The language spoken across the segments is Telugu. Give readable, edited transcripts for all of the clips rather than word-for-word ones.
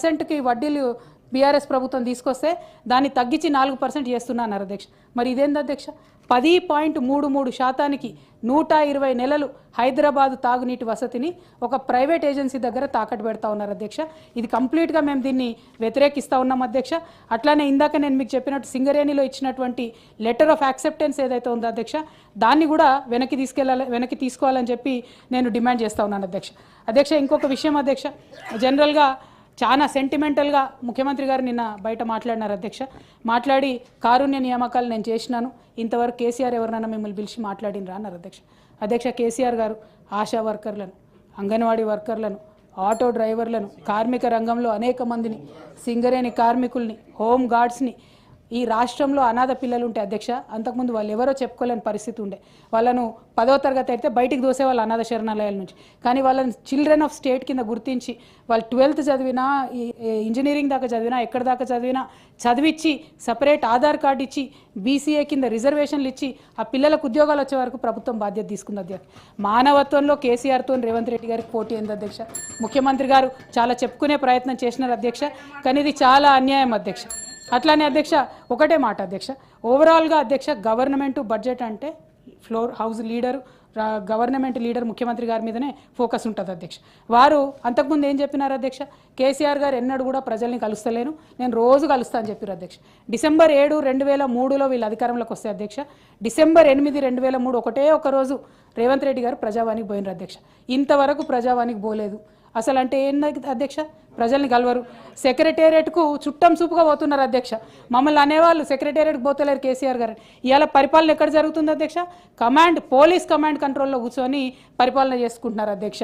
%కి వడ్డీలు బీఆర్ఎస్ ప్రభుత్వం తీసుకొస్తే దాన్ని తగ్గించి 4% చేస్తున్నారు అధ్యక్ష. మరి ఇదేంది అధ్యక్ష? 10.33% 120 నెలలు హైదరాబాద్ తాగునీటి వసతిని ఒక ప్రైవేట్ ఏజెన్సీ దగ్గర తాకట్టు పెడతా ఉన్నారు అధ్యక్ష. ఇది కంప్లీట్గా మేము దీన్ని వ్యతిరేకిస్తూ ఉన్నాం అధ్యక్ష. అట్లానే ఇందాక నేను మీకు చెప్పినట్టు సింగరేణిలో ఇచ్చినటువంటి లెటర్ ఆఫ్ యాక్సెప్టెన్స్ ఏదైతే ఉందో అధ్యక్ష, దాన్ని కూడా వెనక్కి తీసుకోవాలని చెప్పి నేను డిమాండ్ చేస్తూ ఉన్నాను అధ్యక్ష. అధ్యక్ష, ఇంకొక విషయం అధ్యక్ష, జనరల్గా చాలా సెంటిమెంటల్గా ముఖ్యమంత్రి గారు నిన్న బయట మాట్లాడినారు అధ్యక్ష. మాట్లాడి కారుణ్య నియామకాలు నేను చేసినాను, ఇంతవరకు కేసీఆర్ ఎవరినైనా మిమ్మల్ని పిలిచి మాట్లాడినరా అన్నారు అధ్యక్ష. అధ్యక్ష, కేసీఆర్ గారు ఆశా వర్కర్లను, అంగన్వాడీ వర్కర్లను, ఆటో డ్రైవర్లను, కార్మిక రంగంలో అనేక మందిని, సింగరేణి కార్మికుల్ని, హోమ్ గార్డ్స్ని, ఈ రాష్ట్రంలో అనాథ పిల్లలు ఉంటే అధ్యక్ష, అంతకుముందు వాళ్ళు ఎవరో చెప్పుకోలేని పరిస్థితి ఉండే. వాళ్ళను 10వ తరగతి అయితే బయటికి దోసేవాళ్ళు అనాథ శరణాలయాల నుంచి. కానీ వాళ్ళని చిల్డ్రన్ ఆఫ్ స్టేట్ కింద గుర్తించి వాళ్ళు 12th చదివినా, ఇంజనీరింగ్ దాకా చదివినా, ఎక్కడ దాకా చదివినా చదివించి సపరేట్ ఆధార్ కార్డు ఇచ్చి బీసీఏ కింద రిజర్వేషన్లు ఇచ్చి ఆ పిల్లలకు ఉద్యోగాలు వచ్చే వరకు ప్రభుత్వం బాధ్యత తీసుకుంది అధ్యక్ష. మానవత్వంలో కేసీఆర్తో రేవంత్ రెడ్డి గారికి పోటీ ఏంది అధ్యక్ష? ముఖ్యమంత్రి గారు చాలా చెప్పుకునే ప్రయత్నం చేసినారు అధ్యక్ష, కానీ ఇది చాలా అన్యాయం అధ్యక్ష. అట్లానే అధ్యక్ష, ఒకటే మాట అధ్యక్ష, ఓవరాల్గా అధ్యక్ష, గవర్నమెంట్ బడ్జెట్ అంటే floor house leader, government leader ముఖ్యమంత్రి గారి మీదనే ఫోకస్ ఉంటుంది అధ్యక్ష. వారు అంతకుముందు ఏం చెప్పినారు అధ్యక్ష? కేసీఆర్ గారు ఎన్నడూ కూడా ప్రజల్ని కలుస్తలేను, నేను రోజు కలుస్తా అని చెప్పారు అధ్యక్ష. December 7, 2003లో వీళ్ళు అధికారంలోకి వస్తే అధ్యక్ష, December 8, 2003 ఒకటే ఒక రోజు రేవంత్ రెడ్డి గారు ప్రజావానికి పోయినారు అధ్యక్ష. ఇంతవరకు ప్రజావానికి పోలేదు. అసలు అంటే ఏంది అధ్యక్ష? ప్రజల్ని కలవరు. సెక్రటేరియట్కు చుట్టం చూపుగా పోతున్నారు అధ్యక్ష. మమ్మల్ని అనేవాళ్ళు సెక్రటేరియట్కి పోతలేరు కేసీఆర్ గారు. ఇవాళ పరిపాలన ఎక్కడ జరుగుతుంది అధ్యక్ష? పోలీస్ కమాండ్ కంట్రోల్లో కూర్చొని పరిపాలన చేసుకుంటున్నారు అధ్యక్ష.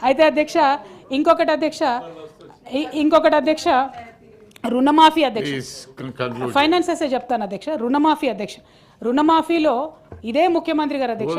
అయితే అధ్యక్ష, ఇంకొకటి అధ్యక్ష, రుణమాఫీ అధ్యక్ష, ఫైనాన్సెస్ చెప్తాను అధ్యక్ష. రుణమాఫీలో ఇదే ముఖ్యమంత్రి గారు అధ్యక్ష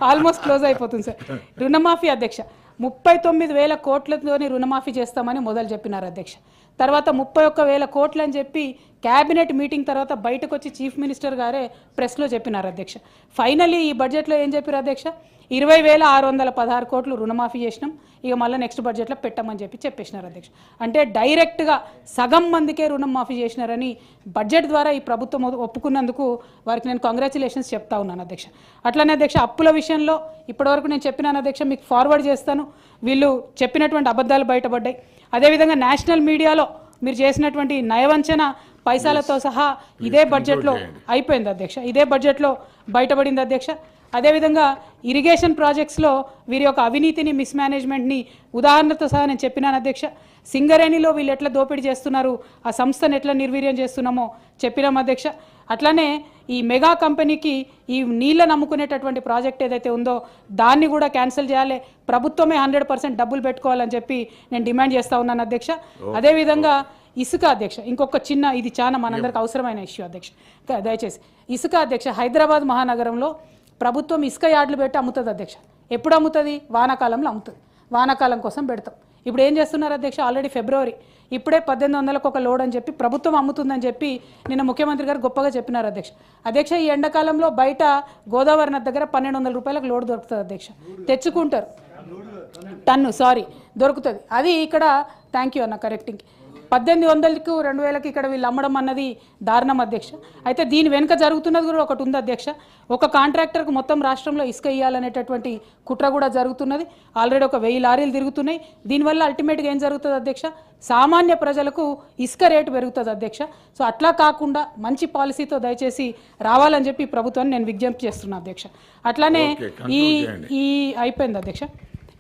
ఆల్మోస్ట్ క్లోజ్ అయిపోతుంది సార్. రుణమాఫీ అధ్యక్ష 39,000 కోట్లతోని రుణమాఫీ చేస్తామని మొదలు చెప్పినారు అధ్యక్ష. తర్వాత 31,000 కోట్లు అని చెప్పి క్యాబినెట్ మీటింగ్ తర్వాత బయటకు వచ్చి చీఫ్ మినిస్టర్ గారే ప్రెస్లో చెప్పినారు అధ్యక్ష. ఫైనలీ ఈ బడ్జెట్లో ఏం చెప్పారు అధ్యక్ష? 20,616 కోట్లు రుణమాఫీ చేసినాం, ఇక మళ్ళీ నెక్స్ట్ బడ్జెట్లో పెట్టమని చెప్పేసినారు అధ్యక్ష. అంటే డైరెక్ట్గా సగం మందికే రుణం మాఫీ చేసినారని బడ్జెట్ ద్వారా ఈ ప్రభుత్వం ఒప్పుకున్నందుకు వారికి నేను కంగ్రాచులేషన్స్ చెప్తా ఉన్నాను అధ్యక్ష. అట్లనే అధ్యక్ష, అప్పుల విషయంలో ఇప్పటివరకు నేను చెప్పినాను అధ్యక్ష, మీకు ఫార్వర్డ్ చేస్తాను. వీళ్ళు చెప్పినటువంటి అబద్ధాలు బయటపడ్డాయి. అదేవిధంగా నేషనల్ మీడియాలో మీరు చేసినటువంటి నయవంచన పైసలతో సహా ఇదే బడ్జెట్లో అయిపోయింది అధ్యక్ష, ఇదే బడ్జెట్లో బయటపడింది అధ్యక్ష. అదేవిధంగా ఇరిగేషన్ ప్రాజెక్ట్స్లో వీరి యొక్క అవినీతిని, మిస్మేనేజ్మెంట్ని ఉదాహరణతో సహా నేను చెప్పినాను అధ్యక్ష. సింగరేణిలో వీళ్ళు ఎట్లా దోపిడీ చేస్తున్నారు, ఆ సంస్థను ఎట్లా నిర్వీర్యం చేస్తున్నామో చెప్పినాం అధ్యక్ష. అట్లానే ఈ మెగా కంపెనీకి ఈ నీళ్ళ నమ్ముకునేటటువంటి ప్రాజెక్ట్ ఏదైతే ఉందో దాన్ని కూడా క్యాన్సిల్ చేయాలి, ప్రభుత్వమే 100% డబ్బులు పెట్టుకోవాలని చెప్పి నేను డిమాండ్ చేస్తూ ఉన్నాను అధ్యక్ష. అదేవిధంగా ఇసుక అధ్యక్ష, ఇంకొక చిన్న, ఇది చాలా మనందరికి అవసరమైన ఇష్యూ అధ్యక్ష, దయచేసి ఇసుక అధ్యక్ష. హైదరాబాద్ మహానగరంలో ప్రభుత్వం ఇసుక యార్డులు పెట్టి అమ్ముతుంది అధ్యక్ష. ఎప్పుడు అమ్ముతుంది? వానాకాలంలో అమ్ముతుంది. వానాకాలం కోసం పెడతాం. ఇప్పుడు ఏం చేస్తున్నారు అధ్యక్ష? ఆల్రెడీ ఫిబ్రవరి, ఇప్పుడే 1800కు ఒక లోడ్ అని చెప్పి ప్రభుత్వం అమ్ముతుందని చెప్పి నిన్న ముఖ్యమంత్రి గారు గొప్పగా చెప్పినారు అధ్యక్ష. ఈ ఎండాకాలంలో బయట గోదావరి నది దగ్గర 1200 రూపాయలకు లోడ్ దొరుకుతుంది అధ్యక్ష. తెచ్చుకుంటారు, టన్ను దొరుకుతుంది. అది ఇక్కడ థ్యాంక్ యూ అన్న కరెక్టింగ్. 1800కు 2000కి ఇక్కడ వీళ్ళు అమ్మడం అన్నది దారుణం అధ్యక్ష. అయితే దీని వెనుక జరుగుతున్నది కూడా ఒకటి ఉంది అధ్యక్ష. ఒక కాంట్రాక్టర్కు మొత్తం రాష్ట్రంలో ఇసుక ఇవ్వాలనేటటువంటి కుట్ర కూడా జరుగుతున్నది. ఆల్రెడీ ఒక 1000 లారీలు తిరుగుతున్నాయి. దీనివల్ల అల్టిమేట్గా ఏం జరుగుతుంది అధ్యక్ష? సామాన్య ప్రజలకు ఇసుక రేటు పెరుగుతుంది అధ్యక్ష. సో అట్లా కాకుండా మంచి పాలసీతో దయచేసి రావాలని చెప్పి ప్రభుత్వాన్ని నేను విజ్ఞప్తి చేస్తున్నాను అధ్యక్ష. అట్లానే ఈ అయిపోయింది అధ్యక్ష.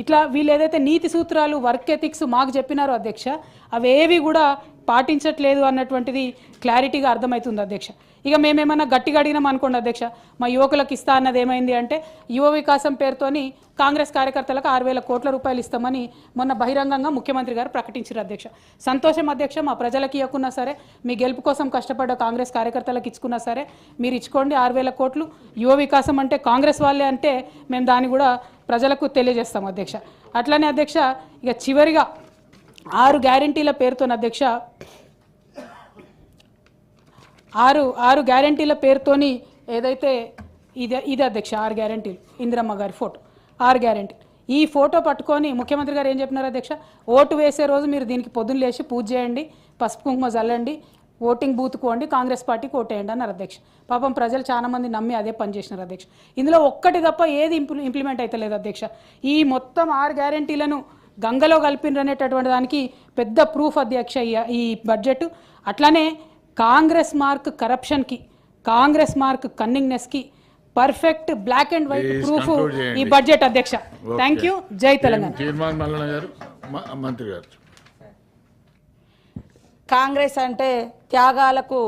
ఇట్లా వీళ్ళు ఏదైతే నీతి సూత్రాలు, వర్క్ ఎథిక్స్ మాకు చెప్పినారో అధ్యక్ష, అవేవి కూడా పాటించట్లేదు అన్నటువంటిది క్లారిటీగా అర్థమవుతుంది అధ్యక్ష. ఇక మేమేమన్నా గట్టిగా అడిగినాం అనుకోండి అధ్యక్ష, మా యువకులకు ఇస్తా అన్నది ఏమైంది అంటే, యువ వికాసం పేరుతోని కాంగ్రెస్ కార్యకర్తలకు 6,000 కోట్ల రూపాయలు ఇస్తామని మొన్న బహిరంగంగా ముఖ్యమంత్రి గారు ప్రకటించారు అధ్యక్ష. సంతోషం అధ్యక్ష, మా ప్రజలకు ఇవ్వకున్నా సరే, మీ గెలుపు కోసం కష్టపడ్డ కాంగ్రెస్ కార్యకర్తలకు ఇచ్చుకున్నా సరే మీరు ఇచ్చుకోండి 6,000 కోట్లు. యువ వికాసం అంటే కాంగ్రెస్ వాళ్ళే అంటే మేము దాన్ని కూడా ప్రజలకు తెలియజేస్తాం అధ్యక్ష. అట్లనే అధ్యక్ష, ఇక చివరిగా 6 గ్యారంటీల పేరుతో అధ్యక్ష, 6 గ్యారంటీల పేరుతోని ఏదైతే ఇది అధ్యక్ష 6 గ్యారంటీలు, ఇందిరమ్మ గారి ఫోటో 6 గ్యారెంటీ. ఈ ఫోటో పట్టుకొని ముఖ్యమంత్రి గారు ఏం చెప్పినారు అధ్యక్ష, ఓటు వేసే రోజు మీరు దీనికి పొద్దున్న లేచి పూజ చేయండి, పసుపు కుంకుమ చల్లండి, ఓటింగ్ బూత్కు వండి కాంగ్రెస్ పార్టీకి ఓటేయండి అన్నారు అధ్యక్ష. పాపం ప్రజలు చాలా మంది నమ్మి అదే పని చేసినారు అధ్యక్ష. ఇందులో ఒక్కటి తప్ప ఏది ఇంప్లిమెంట్ అయితే లేదు అధ్యక్ష. ఈ మొత్తం 6 గ్యారెంటీలను గంగలో కలిపినరు అనేటటువంటి దానికి పెద్ద ప్రూఫ్ అధ్యక్ష ఈ బడ్జెట్. అట్లానే కాంగ్రెస్ మార్క్ కరప్షన్కి, కాంగ్రెస్ మార్క్ కన్నింగ్నెస్కి perfect black and white proof ఈ బడ్జెట్ అధ్యక్ష. Thank you. జై తెలంగాణ. కాంగ్రెస్ అంటే త్యాగాలకు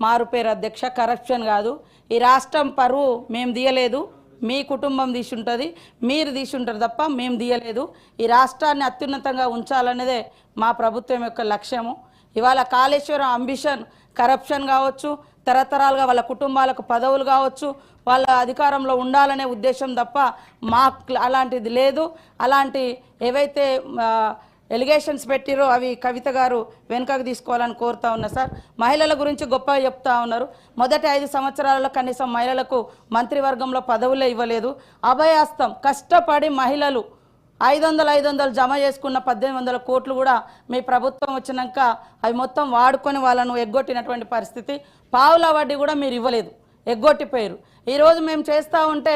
మారుపేరు అధ్యక్ష, కరప్షన్ కాదు. ఈ రాష్ట్రం పరువు మేము తీయలేదు, మీ కుటుంబం తీసుంటుంది, మీరు తీసుంటారు తప్ప మేము తీయలేదు. ఈ రాష్ట్రాన్ని అత్యున్నతంగా ఉంచాలనేదే మా ప్రభుత్వం యొక్క లక్ష్యము. ఇవాళ కాళేశ్వరం అంబిషన్ కరప్షన్ కావచ్చు, తరతరాలుగా వాళ్ళ కుటుంబాలకు పదవులు కావచ్చు, వాళ్ళ అధికారంలో ఉండాలనే ఉద్దేశం తప్ప మాకు అలాంటిది లేదు. అలాంటి ఏవైతే ఎలిగేషన్స్ పెట్టిరో అవి కవిత గారు వెనుకకు తీసుకోవాలని కోరుతా ఉన్నా సార్. మహిళల గురించి గొప్పగా చెప్తా ఉన్నారు. మొదటి 5 సంవత్సరాలలో కనీసం మహిళలకు మంత్రివర్గంలో పదవులే ఇవ్వలేదు. అభయాస్తం కష్టపడి మహిళలు 500 జమ చేసుకున్న 1800 కోట్లు కూడా మీ ప్రభుత్వం వచ్చినాక అవి మొత్తం వాడుకొని వాళ్ళను ఎగ్గొట్టినటువంటి పరిస్థితి. పావుల వడ్డీ కూడా మీరు ఇవ్వలేదు, ఎగ్గొట్టిపోయారు. ఈరోజు మేము చేస్తూ ఉంటే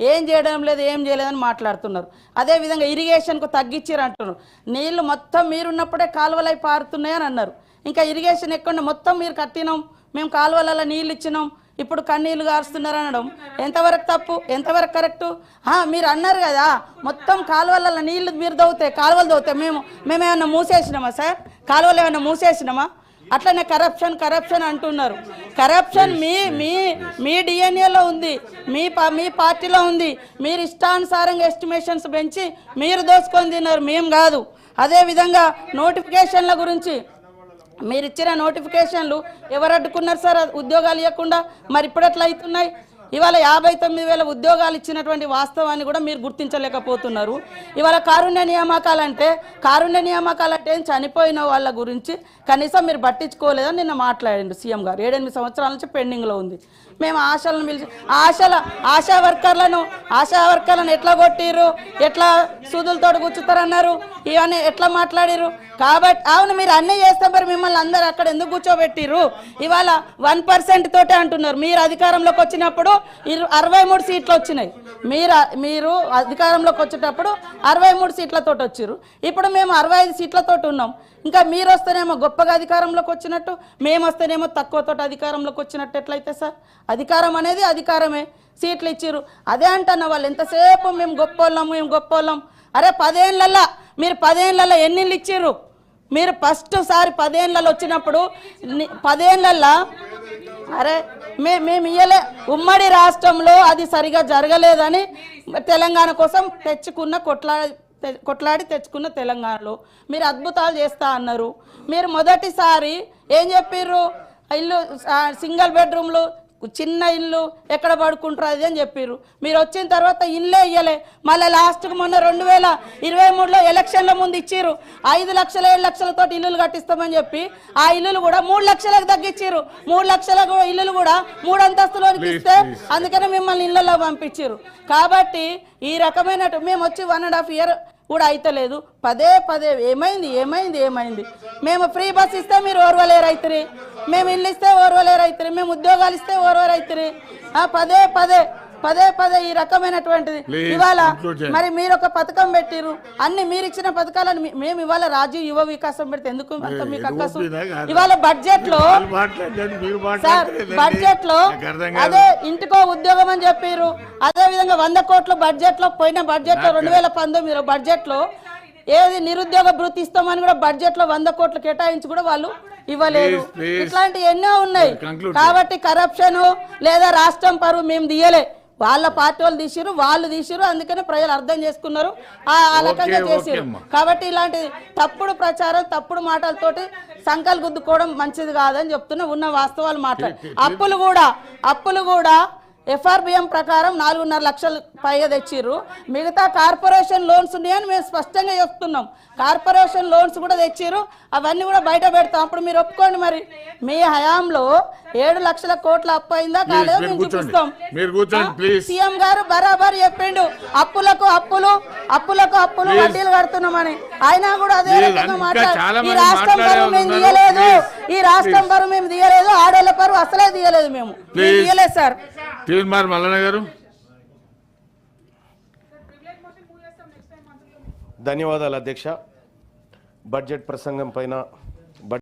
ఏం చేయడం లేదు, ఏం చేయలేదని మాట్లాడుతున్నారు. అదేవిధంగా ఇరిగేషన్కు తగ్గించారు అంటున్నారు. నీళ్లు మొత్తం మీరున్నప్పుడే కాలువలై పారుతున్నాయని అన్నారు. ఇంకా ఇరిగేషన్ ఎక్కడ మొత్తం మీరు కట్టినాం, మేము కాలువలలో నీళ్ళు ఇచ్చినాం, ఇప్పుడు కన్నీళ్లు గారుస్తున్నారు అనడం ఎంతవరకు తప్పు, ఎంతవరకు కరెక్టు? మీరు అన్నారు కదా మొత్తం కాలువలలో నీళ్లు మీరు దవ్వుతాయి, కాలువలు దవ్వుతాయి, మేమేమన్నా మూసేసినామా సార్? కాలువలు ఏమన్నా మూసేసినామా? అట్లనే కరప్షన్ అంటున్నారు. కరప్షన్ మీ డిఎన్ఏలో ఉంది, మీ పార్టీలో ఉంది. మీరు ఇష్టానుసారంగా ఎస్టిమేషన్స్ పెంచి మీరు దోసుకొని తిన్నారు, మేము కాదు. అదేవిధంగా నోటిఫికేషన్ల గురించి మీరు ఇచ్చిన నోటిఫికేషన్లు ఎవరు అడ్డుకున్నారు సార్ ఉద్యోగాలు ఇవ్వకుండా? మరి ఇప్పుడు ఎట్లా అవుతున్నాయి? ఇవాళ 59,000 ఉద్యోగాలు ఇచ్చినటువంటి వాస్తవాన్ని కూడా మీరు గుర్తించలేకపోతున్నారు. ఇవాళ కారుణ్య నియామకాలు అంటే చనిపోయిన వాళ్ళ గురించి కనీసం మీరు పట్టించుకోలేదని నిన్న మాట్లాడండి సీఎం గారు. 7-8 సంవత్సరాల నుంచి పెండింగ్లో ఉంది. మేము ఆశలను పిలిచి ఆశా వర్కర్లను ఎట్లా కొట్టిర్రు, ఎట్లా సూదులతో కూర్చుతారన్నారు, ఇవన్నీ ఎట్లా మాట్లాడిరు. కాబట్టి అవును మీరు అన్నీ చేస్తే మరి మిమ్మల్ని అందరు అక్కడ ఎందుకు కూర్చోబెట్టిర్రు? ఇవాళ 1% తోటే అంటున్నారు. మీరు అధికారంలోకి వచ్చినప్పుడు 63 సీట్లు వచ్చినాయి. మీరు అధికారంలోకి వచ్చేటప్పుడు 63 సీట్లతో వచ్చారు. ఇప్పుడు మేము 65 సీట్లతో ఉన్నాం. ఇంకా మీరు వస్తేనేమో గొప్పగా అధికారంలోకి వచ్చినట్టు, మేము వస్తేనేమో తక్కువతో అధికారంలోకి వచ్చినట్టు ఎట్లయితే సార్? అధికారం అనేది అధికారమే. సీట్లు ఇచ్చిర్రు అదే అంటున్న వాళ్ళు ఎంతసేపు మేము గొప్పోళ్ళం. అరే 10 ఏళ్ళల్లో మీరు 10 ఏళ్ళల్లో ఎన్నిళ్ళు ఇచ్చిర్రు? మీరు ఫస్ట్ సారి 10 ఏళ్ళలో వచ్చినప్పుడు 10 ఏళ్ళల్లో అరే మేము ఇయ్యలే. ఉమ్మడి రాష్ట్రంలో అది సరిగా జరగలేదని తెలంగాణ కోసం కొట్లాడి తెచ్చుకున్న తెలంగాణలో మీరు అద్భుతాలు చేస్తా అన్నారు. మీరు మొదటిసారి ఏం చెప్పిర్రు? ఇల్లు సింగిల్ బెడ్రూమ్లు, చిన్న ఇల్లు ఎక్కడ పడుకుంటారు అది అని చెప్పిర్రు. మీరు వచ్చిన తర్వాత ఇల్లే ఇయ్యలే. మళ్ళీ లాస్ట్కి మొన్న 2023లో ఎలక్షన్ల ముందు ఇచ్చిర్రు 5 లక్షలు 7 లక్షలతో ఇల్లులు కట్టిస్తామని చెప్పి ఆ ఇల్లులు కూడా 3 లక్షలకు తగ్గించారు. 3 లక్షల ఇల్లులు కూడా 3 అంతస్తులోకి ఇస్తే అందుకనే మిమ్మల్ని ఇళ్ళలో పంపించారు. కాబట్టి ఈ రకమైన మేము వచ్చి 1.5 ఇయర్ కూడా అయితలేదు. పదే ఏమైంది? మేము ఫ్రీ బస్ ఇస్తే మీరు ఓర్వలేరైతురి, మేము ఇల్లు ఇస్తే ఓర్వలేరైతురి, మేము ఉద్యోగాలు ఇస్తే ఓర్వరైతురి. పదే ఈ రకమైనటువంటిది. ఇవాళ మరి మీరు ఒక పథకం పెట్టిరు, అన్ని మీరు ఇచ్చిన పథకాలను మేము ఇవాళ రాజీవ్ యువ వికాసం పెడితే ఎందుకు అంత మీకు అక్కసు? ఇవాళ బడ్జెట్ లో అదే ఇంటికో ఉద్యోగం అని చెప్పారు. అదే విధంగా 100 కోట్లు బడ్జెట్ లో పోయిన బడ్జెట్ లో 2019 బడ్జెట్ లో ఏది నిరుద్యోగ భృతి ఇస్తామని కూడా బడ్జెట్ లో 100 కోట్లు కేటాయించి కూడా వాళ్ళు ఇవ్వలేదు. ఇట్లాంటి ఎన్నో ఉన్నాయి. కాబట్టి కరప్షన్ లేదా రాష్ట్రం పరువు మేము తీయలే, వాళ్ళ పార్టీ వాళ్ళు తీసిరు. అందుకనే ప్రజలు అర్థం చేసుకున్నారు, ఆ రకంగా చేసిరు. కాబట్టి ఇలాంటి తప్పుడు ప్రచారం, తప్పుడు మాటలతోటి సంకలు గుద్దుకోవడం మంచిది కాదని చెప్తున్నా. ఉన్న వాస్తవాలు మాట్లాడి అప్పులు కూడా ఎఫ్ఆర్బిఎం ప్రకారం 4.5 లక్షలు పైగా తెచ్చిర్రు. మిగతా కార్పొరేషన్ లోన్స్ ఉన్నాయని మేము స్పష్టంగా చెప్తున్నాం. కార్పొరేషన్ లోన్స్ కూడా తెచ్చిర్రు, అవన్నీ కూడా బయట పెడతాం. అప్పుడు మీరు ఒప్పుకోండి. మరి మీ హయాంలో 7 లక్షల కోట్ల అప్పు అయిందా కాలేదో మేము చూపిస్తాం. సీఎం గారు బరాబర్ చెప్పిండు అప్పులకు అప్పులు వడ్డీలు కడుతున్నామని. అయినా కూడా అదే రకంగా మాట్లాడు. ఈ రాష్ట్రం పరువు మేము తీయలేదు, ఆడేళ్ల పరువు అసలే తీయలేదు, మేము తీయలేదు సార్. తీర్మార్ మల్లన్న గారు. ధన్యవాదాలు అధ్యక్ష. బడ్జెట్ ప్రసంగం పైన